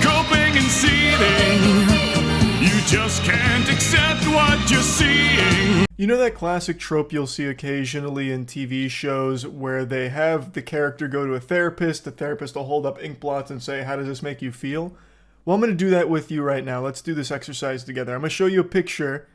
coping and seething. You just can't accept what you're seeing. You know that classic trope you'll see occasionally in TV shows where they have the character go to a therapist, the therapist will hold up ink blots and say, how does this make you feel? Well, I'm going to do that with you right now. Let's do this exercise together. I'm going to show you a picture,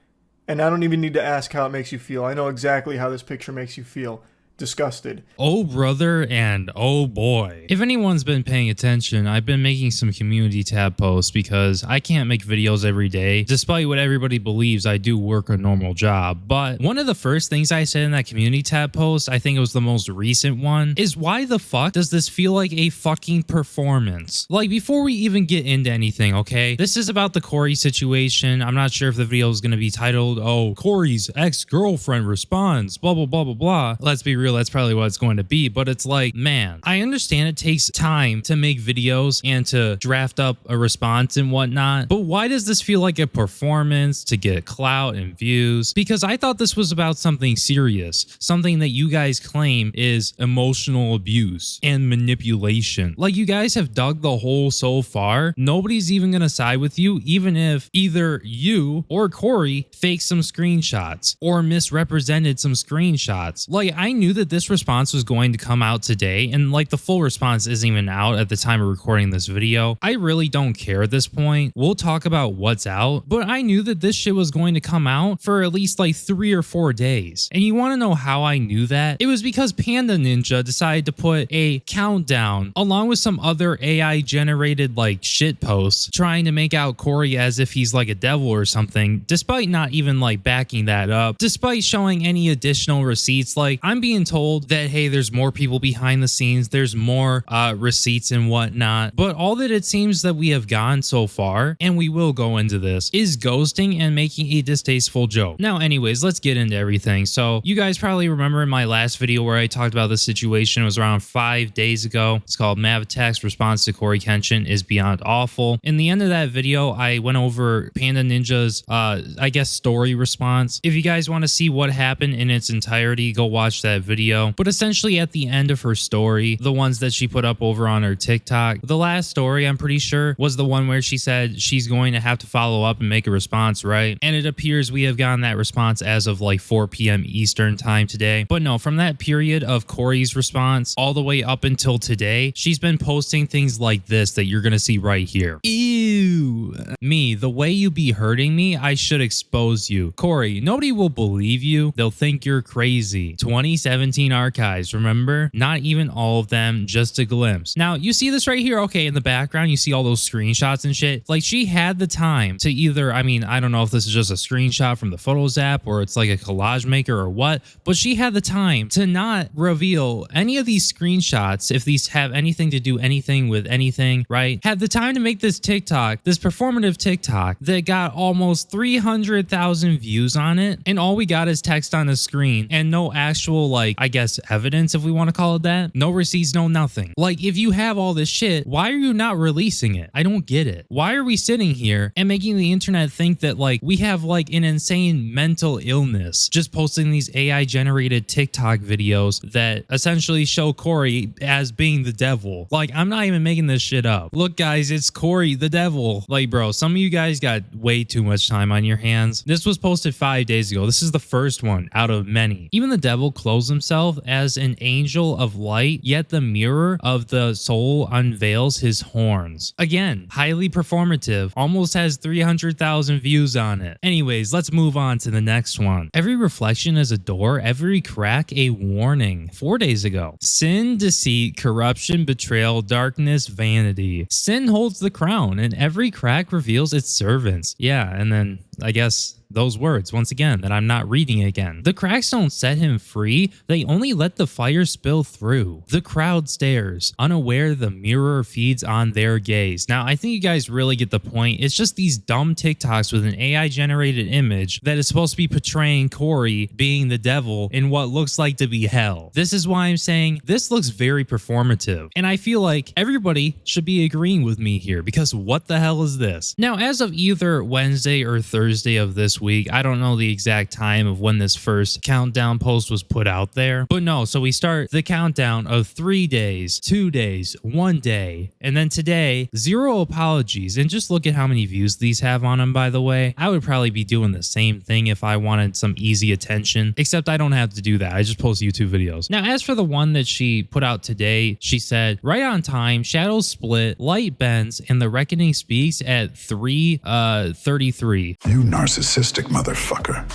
and I don't even need to ask how it makes you feel. I know exactly how this picture makes you feel. Disgusted. Oh brother and oh boy. If anyone's been paying attention, I've been making some community tab posts because I can't make videos every day. Despite what everybody believes, I do work a normal job. But one of the first things I said in that community tab post, I think it was the most recent one, is why the fuck does this feel like a fucking performance? Like, before we even get into anything, okay? This is about the Cory situation. I'm not sure if the video is going to be titled, oh, Cory's ex-girlfriend responds, blah, blah, blah, blah, blah. Let's be real, that's probably what it's going to be, but it's like, man, I understand it takes time to make videos and to draft up a response and whatnot, but why does this feel like a performance to get clout and views? Because I thought this was about something serious, something that you guys claim is emotional abuse and manipulation. Like, you guys have dug the hole so far, nobody's even gonna side with you, even if either you or Cory faked some screenshots or misrepresented some screenshots. Like, I knew that this response was going to come out today, and like the full response isn't even out at the time of recording this video. I really don't care at this point. We'll talk about what's out, but I knew that this shit was going to come out for at least like 3 or 4 days. And you want to know how I knew that? It was because Pandaninja decided to put a countdown along with some other AI generated like shit posts trying to make out Cory as if he's like a devil or something, despite not even like backing that up, despite showing any additional receipts. Like, I'm being told that, hey, there's more people behind the scenes, there's more receipts and whatnot, but all that it seems that we have gotten so far, and we will go into this, is ghosting and making a distasteful joke. Now, anyways, let's get into everything. So you guys probably remember in my last video where I talked about this situation, it was around 5 days ago. It's called Mavattack's response to CoryxKenshin is beyond awful. In the end of that video, I went over Pandaninja's I guess story response. If you guys want to see what happened in its entirety, go watch that video. But essentially at the end of her story, the ones that she put up over on her TikTok, the last story, I'm pretty sure, was the one where she said she's going to have to follow up and make a response, right? And it appears we have gotten that response as of like 4 p.m. Eastern time today. But no, from that period of Cory's response all the way up until today, she's been posting things like this that you're gonna see right here. Ew. Me, the way you be hurting me, I should expose you. Cory, nobody will believe you. They'll think you're crazy. 2017 archives, remember? Not even all of them, just a glimpse. Now, you see this right here, okay, in the background, you see all those screenshots and shit. Like, she had the time to either, I mean, I don't know if this is just a screenshot from the Photos app or it's like a collage maker or what, but she had the time to not reveal any of these screenshots, if these have anything to do anything with anything, right? Had the time to make this TikTok, this performative TikTok that got almost 300,000 views on it, and all we got is text on the screen and no actual, like, I guess evidence, if we want to call it that. No receipts, no nothing. Like, if you have all this shit, why are you not releasing it? I don't get it. Why are we sitting here and making the internet think that like we have like an insane mental illness just posting these AI generated TikTok videos that essentially show Cory as being the devil? Like, I'm not even making this shit up. Look guys, it's Cory the devil. Like, bro, some of you guys got way too much time on your hands. This was posted 5 days ago. This is the first one out of many. Even the devil clothes himself as an angel of light, yet the mirror of the soul unveils his horns. Again, highly performative, almost has 300,000 views on it. Anyways, let's move on to the next one. Every reflection is a door, every crack a warning. 4 days ago. Sin, deceit, corruption, betrayal, darkness, vanity. Sin holds the crown, and every crack reveals its servants. Yeah, and then I guess those words once again that I'm not reading again. The cracks don't set him free, they only let the fire spill through. The crowd stares, unaware the mirror feeds on their gaze. Now, I think you guys really get the point. It's just these dumb TikToks with an AI generated image that is supposed to be portraying Cory being the devil in what looks like to be hell. This is why I'm saying this looks very performative. And I feel like everybody should be agreeing with me here, because what the hell is this? Now, as of either Wednesday or Thursday, Thursday of this week. I don't know the exact time of when this first countdown post was put out there, but no, so we start the countdown of 3 days, 2 days, 1 day, and then today, 0 apologies. And just look at how many views these have on them, by the way. I would probably be doing the same thing if I wanted some easy attention, except I don't have to do that. I just post YouTube videos. Now, as for the one that she put out today, she said, right on time, shadows split, light bends, and the reckoning speaks at 3:33. You narcissistic motherfucker.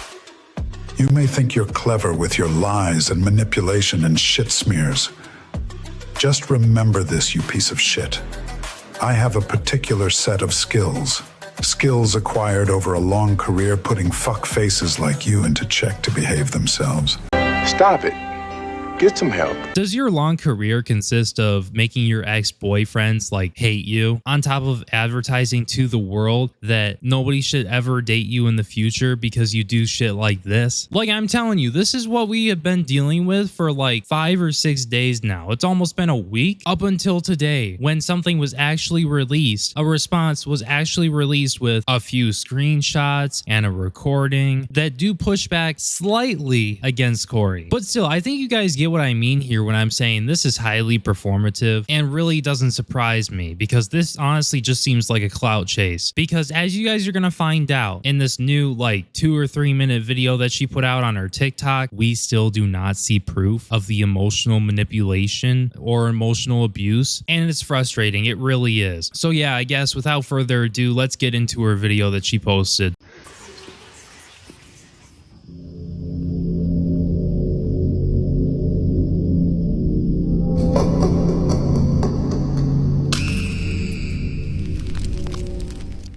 You may think you're clever with your lies and manipulation and shit smears. Just remember this, you piece of shit. I have a particular set of skills. Skills acquired over a long career putting fuck faces like you into check to behave themselves. Stop it. Get some help. Does your long career consist of making your ex-boyfriends like hate you, on top of advertising to the world that nobody should ever date you in the future because you do shit like this? Like, I'm telling you, this is what we have been dealing with for like 5 or 6 days now. It's almost been a week up until today when something was actually released. A response was actually released with a few screenshots and a recording that do push back slightly against Cory. But still, I think you guys get what I mean here when I'm saying this is highly performative and really doesn't surprise me, because this honestly just seems like a clout chase. Because as you guys are going to find out in this new like 2 or 3 minute video that she put out on her TikTok, we still do not see proof of the emotional manipulation or emotional abuse, and it's frustrating. It really is. So yeah, I guess without further ado, let's get into her video that she posted.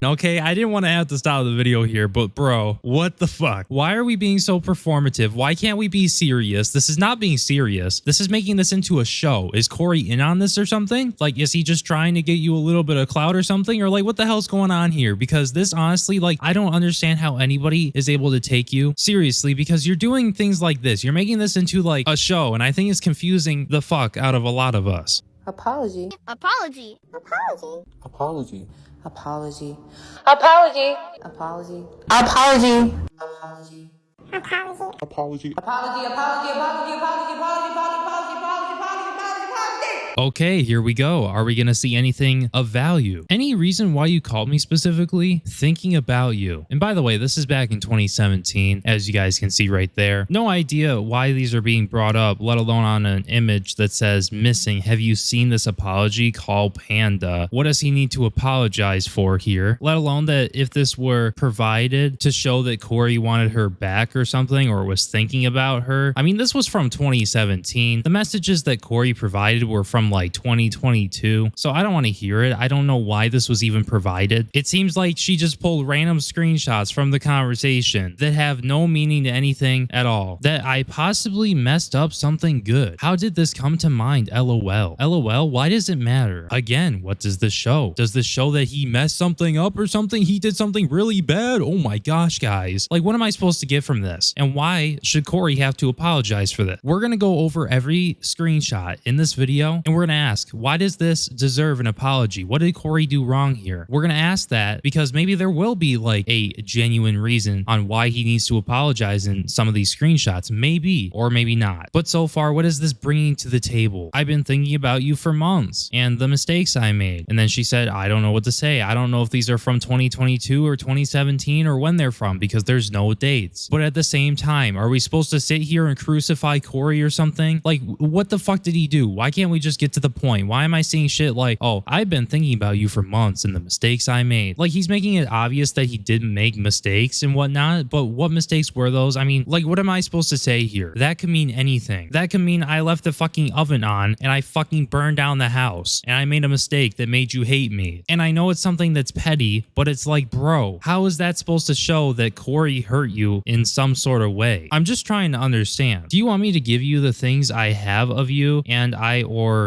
Okay, I didn't want to have to stop the video here, but bro, what the fuck? Why are we being so performative? Why can't we be serious? This is not being serious. This is making this into a show. Is Cory in on this or something? Like, is he just trying to get you a little bit of clout or something? Or like, what the hell's going on here? Because this honestly, like, I don't understand how anybody is able to take you seriously, because you're doing things like this. You're making this into like a show, and I think it's confusing the fuck out of a lot of us. Apology. Apology. Apology. Apology. Apology. Apology. Apology. Apology. Apology. Apology. Apology. Apology. Apology. Apology. Apology. Okay, here we go. Are we going to see anything of value? Any reason why you called me specifically? Thinking about you. And by the way, this is back in 2017, as you guys can see right there. No idea why these are being brought up, let alone on an image that says missing. Have you seen this apology? Call Panda. What does he need to apologize for here? Let alone that if this were provided to show that Cory wanted her back or something, or was thinking about her. I mean, this was from 2017. The messages that Cory provided were from like 2022, so I don't want to hear it. I don't know why this was even provided. It seems like she just pulled random screenshots from the conversation that have no meaning to anything at all. That I possibly messed up something good. How did this come to mind? LOL. LOL, why does it matter? Again, what does this show? Does this show that he messed something up or something? He did something really bad? Oh my gosh, guys. Like, what am I supposed to get from this? And why should Cory have to apologize for this? We're gonna go over every screenshot in this video, and we're gonna ask, why does this deserve an apology? What did Cory do wrong here? We're gonna ask that because maybe there will be like a genuine reason on why he needs to apologize in some of these screenshots. Maybe, or maybe not. But so far, what is this bringing to the table? I've been thinking about you for months and the mistakes I made. And then she said, I don't know what to say. I don't know if these are from 2022 or 2017 or when they're from, because there's no dates. But at the same time, are we supposed to sit here and crucify Cory or something? Like, what the fuck did he do? Why can't we just get to the point? Why am I seeing shit like, oh, I've been thinking about you for months and the mistakes I made? Like, he's making it obvious that he didn't make mistakes and whatnot, but what mistakes were those? I mean, like, what am I supposed to say here? That could mean anything. That could mean I left the fucking oven on and I fucking burned down the house and I made a mistake that made you hate me. And I know it's something that's petty, but it's like, bro, how is that supposed to show that Cory hurt you in some sort of way? I'm just trying to understand. Do you want me to give you the things I have of you and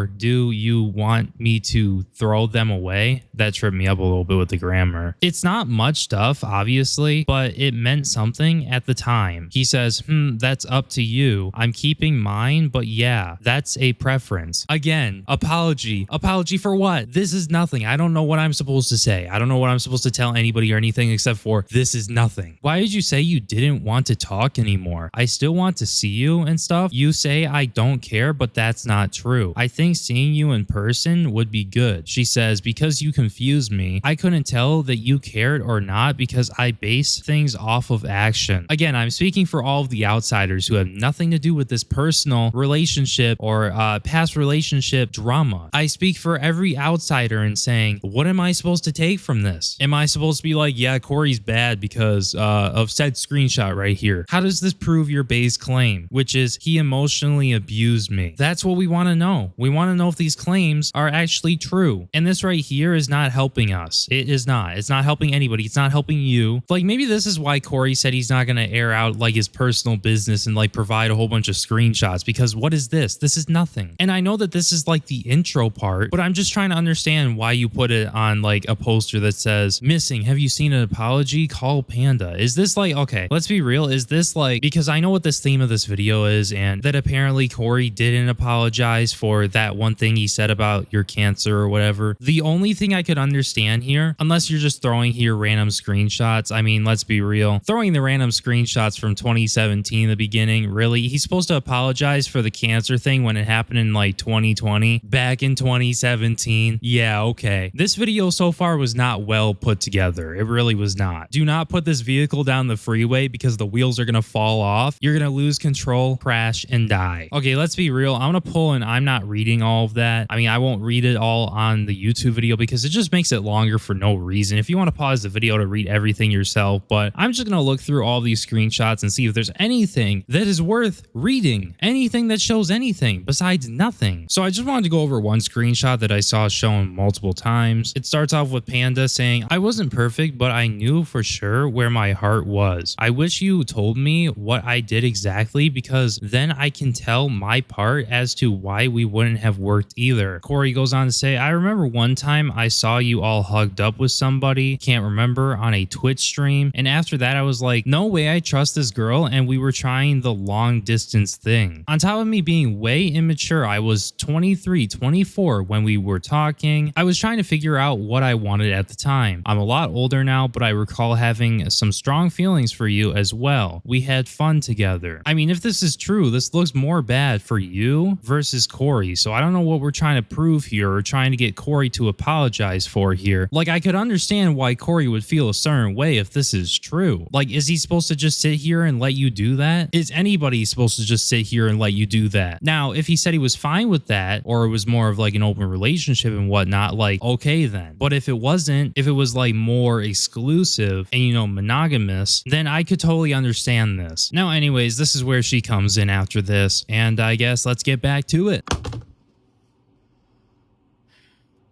or do you want me to throw them away? That tripped me up a little bit with the grammar. It's not much stuff, obviously, but it meant something at the time. He says, that's up to you. I'm keeping mine, but yeah, that's a preference. Again, apology. Apology for what? This is nothing. I don't know what I'm supposed to say. I don't know what I'm supposed to tell anybody or anything except for this is nothing. Why did you say you didn't want to talk anymore? I still want to see you and stuff. You say I don't care, but that's not true. I think seeing you in person would be good. She says, because you confused me. I couldn't tell that you cared or not because I base things off of action. Again, I'm speaking for all of the outsiders who have nothing to do with this personal relationship or past relationship drama. I speak for every outsider in saying, what am I supposed to take from this? Am I supposed to be like, yeah, Cory's bad because of said screenshot right here? How does this prove your base claim, which is he emotionally abused me? That's what we want to know. We want to know if these claims are actually true. And this right here is not helping us. It is not. It's not helping anybody. It's not helping you. Like, maybe this is why Cory said he's not going to air out like his personal business and like provide a whole bunch of screenshots, because what is this? This is nothing. And I know that this is like the intro part, but I'm just trying to understand why you put it on like a poster that says missing. Have you seen an apology? Call Panda. Is this like, okay, let's be real. Is this like, because I know what this theme of this video is, and that apparently Cory didn't apologize for that one thing he said about your cancer or whatever. The only thing I could understand here, unless you're just throwing here random screenshots. I mean, let's be real. Throwing the random screenshots from 2017, the beginning, really? He's supposed to apologize for the cancer thing when it happened in like 2020, back in 2017. Yeah, okay. This video so far was not well put together. It really was not. Do not put this vehicle down the freeway because the wheels are going to fall off. You're going to lose control, crash, and die. Okay, let's be real. I'm going to pull and I'm not reading all of that. I mean, I won't read it all on the YouTube video because it just makes it longer for no reason. If you want to pause the video to read everything yourself, but I'm just going to look through all these screenshots and see if there's anything that is worth reading, anything that shows anything besides nothing. So I just wanted to go over one screenshot that I saw shown multiple times. It starts off with Panda saying, I wasn't perfect, but I knew for sure where my heart was. I wish you told me what I did exactly because then I can tell my part as to why we wouldn't have worked either. Cory goes on to say, I remember one time I saw you all hugged up with somebody, can't remember, on a Twitch stream. And after that, I was like, no way I trust this girl. And we were trying the long distance thing. On top of me being way immature, I was 23, 24 when we were talking. I was trying to figure out what I wanted at the time. I'm a lot older now, but I recall having some strong feelings for you as well. We had fun together. I mean, if this is true, this looks more bad for you versus Cory. So I don't know what we're trying to prove here or trying to get Cory to apologize for here. Like, I could understand why Cory would feel a certain way if this is true. Like, is he supposed to just sit here and let you do that? Is anybody supposed to just sit here and let you do that? Now, if he said he was fine with that, or it was more of like an open relationship and whatnot, like, okay then. But if it wasn't, if it was like more exclusive and, you know, monogamous, then I could totally understand this. Now, anyways, this is where she comes in after this, and I guess let's get back to it.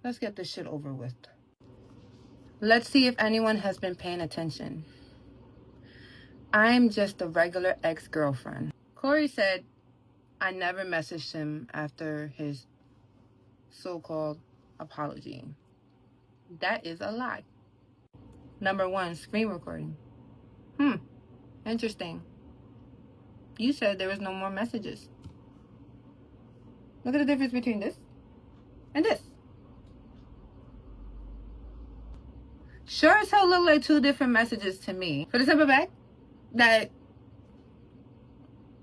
Let's get this shit over with. Let's see if anyone has been paying attention. I'm just a regular ex-girlfriend. Cory said I never messaged him after his so-called apology. That is a lie. Number one, screen recording. Interesting. You said there was no more messages. Look at the difference between this and this. Sure as hell look like two different messages to me. For the simple fact that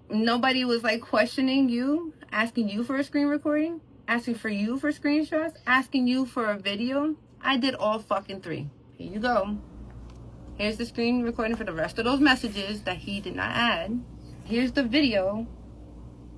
nobody was like questioning you, asking you for a screen recording, asking for you for screenshots, asking you for a video. I did all fucking three. Here you go. Here's the screen recording for the rest of those messages that he did not add. Here's the video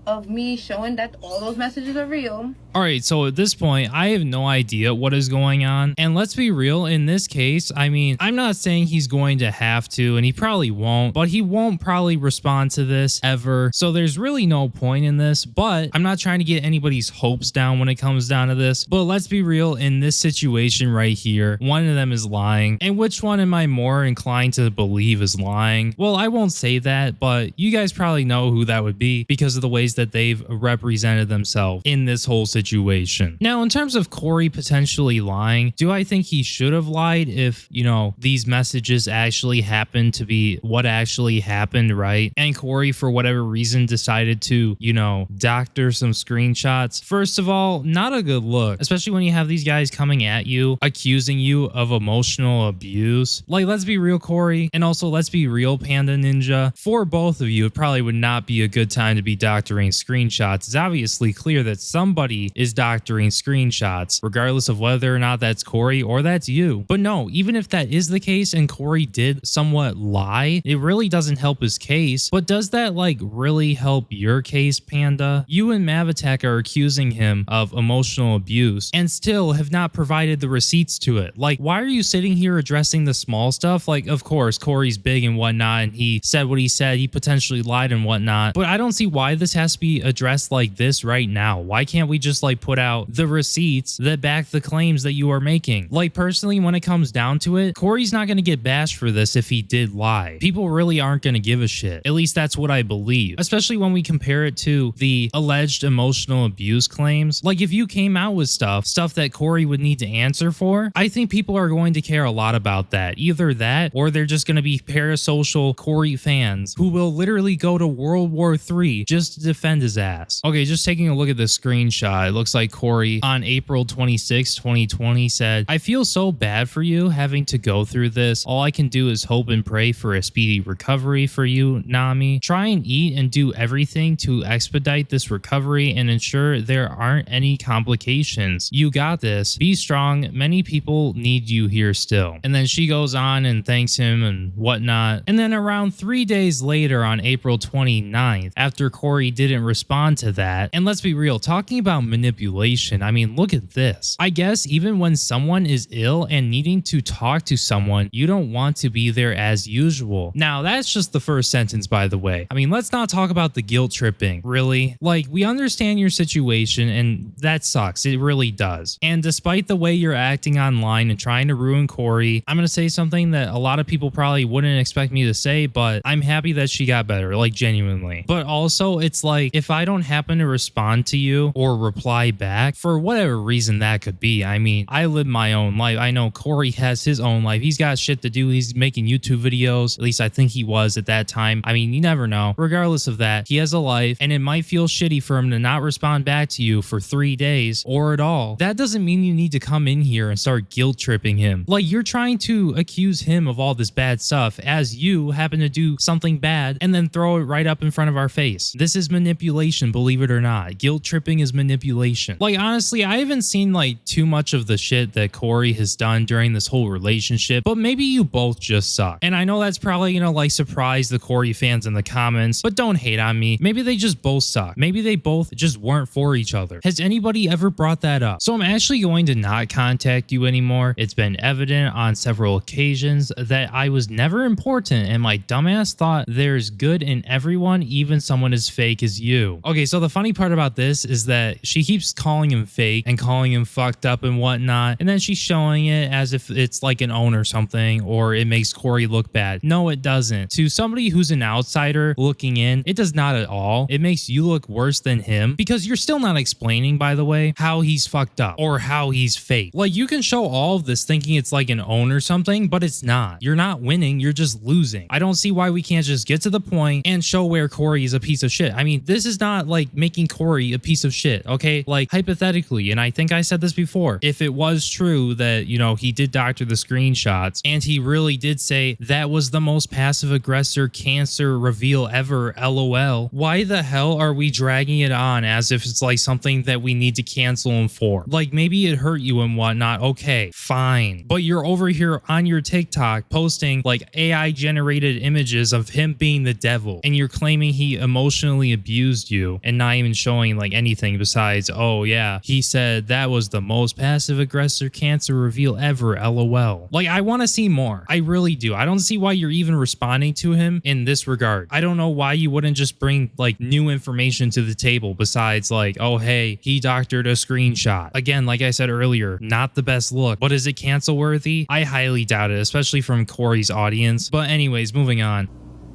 of me showing that all those messages are real. All right, so at this point, I have no idea what is going on. And let's be real, in this case, I mean, I'm not saying he's going to have to, and he probably won't, but he won't probably respond to this ever. So there's really no point in this, but I'm not trying to get anybody's hopes down when it comes down to this. But let's be real, in this situation right here, one of them is lying. And which one am I more inclined to believe is lying? Well, I won't say that, but you guys probably know who that would be because of the ways that they've represented themselves in this whole situation. situation. Now, in terms of Cory potentially lying, do I think he should have lied if, you know, these messages actually happened to be what actually happened, right? And Cory, for whatever reason, decided to, you know, doctor some screenshots. First of all, not a good look, especially when you have these guys coming at you, accusing you of emotional abuse. Like, let's be real, Cory, and also let's be real, Panda Ninja. For both of you, it probably would not be a good time to be doctoring screenshots. It's obviously clear that somebody is doctoring screenshots, regardless of whether or not that's Cory or that's you. But no, even if that is the case and Cory did somewhat lie, it really doesn't help his case. But does that like really help your case, Panda? You and mavattack are accusing him of emotional abuse and still have not provided the receipts to it. Like, why are you sitting here addressing the small stuff? Like, of course, Cory's big and whatnot, and he said what he said, he potentially lied and whatnot, but I don't see why this has to be addressed like this right now. Why can't we just like put out the receipts that back the claims that you are making? Like, personally, when it comes down to it, Cory's not going to get bashed for this if he did lie. People really aren't going to give a shit. At least that's what I believe, especially when we compare it to the alleged emotional abuse claims. Like, if you came out with stuff that Cory would need to answer for, I think people are going to care a lot about that. Either that, or they're just going to be parasocial Cory fans who will literally go to World War III just to defend his ass. Okay, just taking a look at the screenshot, it looks like Cory on April 26, 2020 said, "I feel so bad for you having to go through this. All I can do is hope and pray for a speedy recovery for you, Nami. Try and eat and do everything to expedite this recovery and ensure there aren't any complications. You got this. Be strong. Many people need you here still." And then she goes on and thanks him and whatnot. And then around 3 days later on April 29th, after Cory didn't respond to that, and let's be real, talking about manipulation, I mean, look at this. I guess even when someone is ill and needing to talk to someone, you don't want to be there as usual. Now, that's just the first sentence, by the way. I mean, let's not talk about the guilt tripping. Really? Like, we understand your situation, and that sucks. It really does. And despite the way you're acting online and trying to ruin Cory, I'm going to say something that a lot of people probably wouldn't expect me to say, but I'm happy that she got better, like genuinely. But also, it's like, if I don't happen to respond to you or reply back, for whatever reason that could be, I mean, I live my own life. I know Cory has his own life. He's got shit to do. He's making YouTube videos. At least I think he was at that time. I mean, you never know. Regardless of that, he has a life, and it might feel shitty for him to not respond back to you for 3 days or at all. That doesn't mean you need to come in here and start guilt tripping him. Like, you're trying to accuse him of all this bad stuff as you happen to do something bad and then throw it right up in front of our face. This is manipulation, believe it or not. Guilt tripping is manipulation. Like, honestly, I haven't seen like too much of the shit that Cory has done during this whole relationship, but maybe you both just suck. And I know that's probably gonna like surprise the Cory fans in the comments, but don't hate on me. Maybe they just both suck. Maybe they both just weren't for each other. Has anybody ever brought that up? So I'm actually going to not contact you anymore. It's been evident on several occasions that I was never important, and my dumbass thought there's good in everyone, even someone as fake as you. Okay, so the funny part about this is that she keeps calling him fake and calling him fucked up and whatnot, and then she's showing it as if it's like an own or something, or it makes Cory look bad. No, it doesn't. To somebody who's an outsider looking in, it does not at all. It makes you look worse than him, because you're still not explaining, by the way, how he's fucked up or how he's fake. Like, you can show all of this thinking it's like an own or something, but it's not. You're not winning, you're just losing. I don't see why we can't just get to the point and show where Cory is a piece of shit. I mean, this is not like making Cory a piece of shit, okay? Like, hypothetically, and I think I said this before, if it was true that, you know, he did doctor the screenshots and he really did say that was the most passive aggressor cancer reveal ever, LOL, why the hell are we dragging it on as if it's like something that we need to cancel him for? Like, maybe it hurt you and whatnot, okay, fine, but you're over here on your TikTok posting like AI generated images of him being the devil, and you're claiming he emotionally abused you and not even showing like anything besides, oh yeah, he said that was the most passive aggressor cancer reveal ever, LOL. Like, I want to see more. I really do. I don't see why you're even responding to him in this regard. I don't know why you wouldn't just bring like new information to the table besides like, oh hey, he doctored a screenshot. Again, like I said earlier, not the best look, but is it cancel worthy? I highly doubt it, especially from Cory's audience. But anyways, moving on.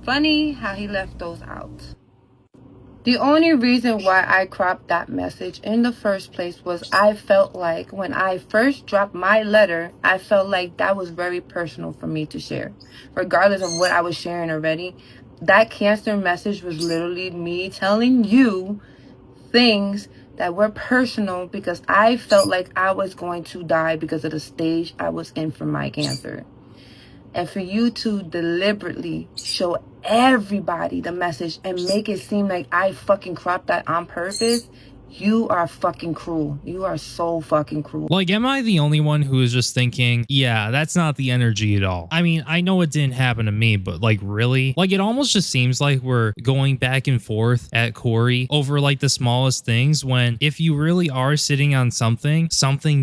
Funny how he left those out. The only reason why I cropped that message in the first place was I felt like when I first dropped my letter, I felt like that was very personal for me to share. Regardless of what I was sharing already, that Cancer message was literally me telling you things that were personal because I felt like I was going to die because of the stage I was in for my cancer. And for you to deliberately show everybody the message and make it seem like I fucking cropped that on purpose, you are fucking cruel. You are so fucking cruel. Like, am I the only one who is just thinking, yeah, that's not the energy at all? I mean, I know it didn't happen to me, but like, really? Like, it almost just seems like we're going back and forth at Cory over like the smallest things, when if you really are sitting on something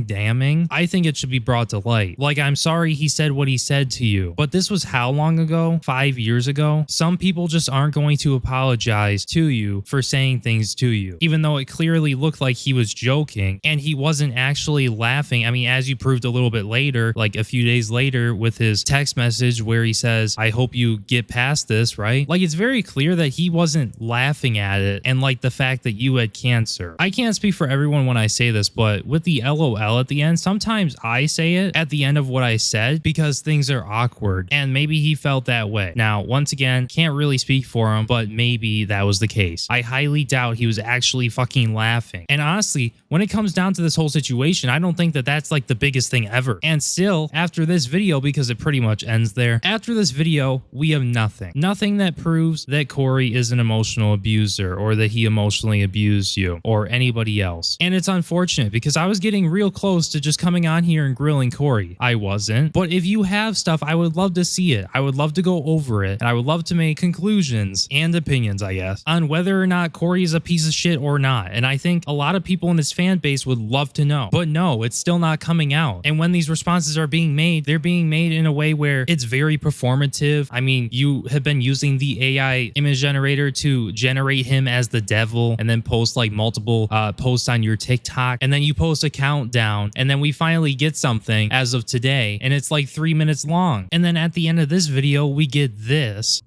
damning, I think it should be brought to light. Like, I'm sorry he said what he said to you, but this was how long ago? 5 years ago? Some people just aren't going to apologize to you for saying things to you, even though it clearly looked like he was joking and he wasn't actually laughing. I mean, as you proved a little bit later, like a few days later with his text message where he says, I hope you get past this, right? Like, it's very clear that he wasn't laughing at it and like the fact that you had cancer. I can't speak for everyone when I say this, but with the LOL at the end, sometimes I say it at the end of what I said because things are awkward, and maybe he felt that way. Now, once again, can't really speak for him, but maybe that was the case. I highly doubt he was actually fucking laughing. And honestly, when it comes down to this whole situation, I don't think that that's like the biggest thing ever. And still, after this video, because it pretty much ends there, after this video, we have nothing that proves that Cory is an emotional abuser or that he emotionally abused you or anybody else. And it's unfortunate because I was getting real close to just coming on here and grilling Cory. I wasn't, but if you have stuff, I would love to see it. I would love to go over it, and I would love to make conclusions and opinions, I guess, on whether or not Cory is a piece of shit or not. And I think a lot of people in his fan base would love to know, but no, it's still not coming out. And when these responses are being made, they're being made in a way where it's very performative. I mean, you have been using the AI image generator to generate him as the devil and then post like multiple posts on your TikTok, and then you post a countdown, and then we finally get something as of today, and it's like 3 minutes long. And then at the end of this video, we get this.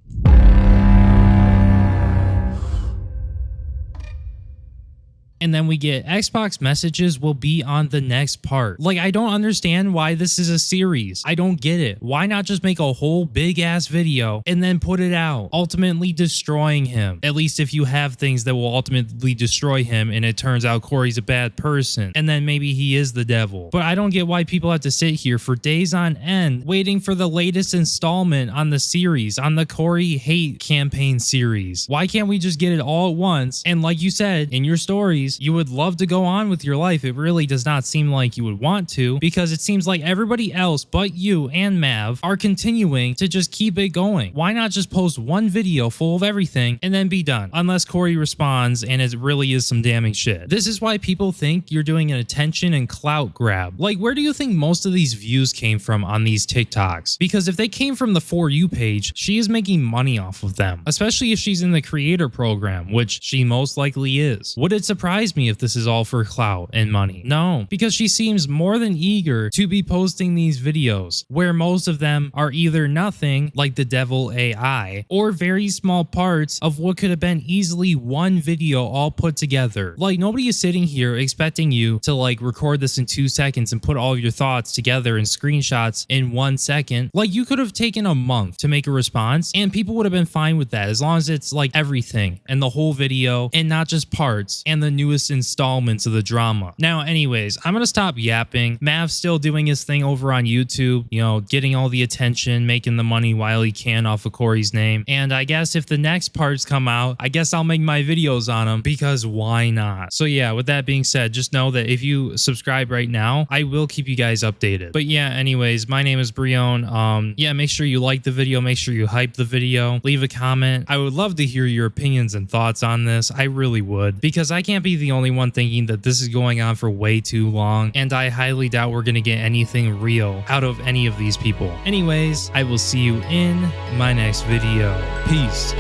And then we get Xbox messages will be on the next part. Like, I don't understand why this is a series. I don't get it. Why not just make a whole big ass video and then put it out, ultimately destroying him? At least if you have things that will ultimately destroy him and it turns out Cory's a bad person, and then maybe he is the devil. But I don't get why people have to sit here for days on end waiting for the latest installment on the series, on the Cory hate campaign series. Why can't we just get it all at once? And like you said in your stories, you would love to go on with your life. It really does not seem like you would want to, because it seems like everybody else but you and Mav are continuing to just keep it going. Why not just post one video full of everything and then be done? Unless Cory responds and it really is some damning shit. This is why people think you're doing an attention and clout grab. Like, where do you think most of these views came from on these TikToks? Because if they came from the For You page, she is making money off of them, especially if she's in the creator program, which she most likely is. Would it surprise me if this is all for clout and money? No, because she seems more than eager to be posting these videos where most of them are either nothing, like the devil AI, or very small parts of what could have been easily one video all put together. Like, nobody is sitting here expecting you to like record this in 2 seconds and put all of your thoughts together in screenshots in 1 second. Like, you could have taken a month to make a response and people would have been fine with that, as long as it's like everything and the whole video and not just parts and the newest installments of the drama. Now, anyways, I'm gonna stop yapping. Mav's still doing his thing over on YouTube, you know, getting all the attention, making the money while he can off of Cory's name. And I guess if the next parts come out, I guess I'll make my videos on them, because why not? So yeah, with that being said, just know that if you subscribe right now, I will keep you guys updated. But yeah, anyways, my name is Breone. Yeah, make sure you like the video, make sure you hype the video, leave a comment. I would love to hear your opinions and thoughts on this. I really would, because I can't be the only one thinking that this is going on for way too long, and I highly doubt we're gonna get anything real out of any of these people. Anyways, I will see you in my next video. Peace.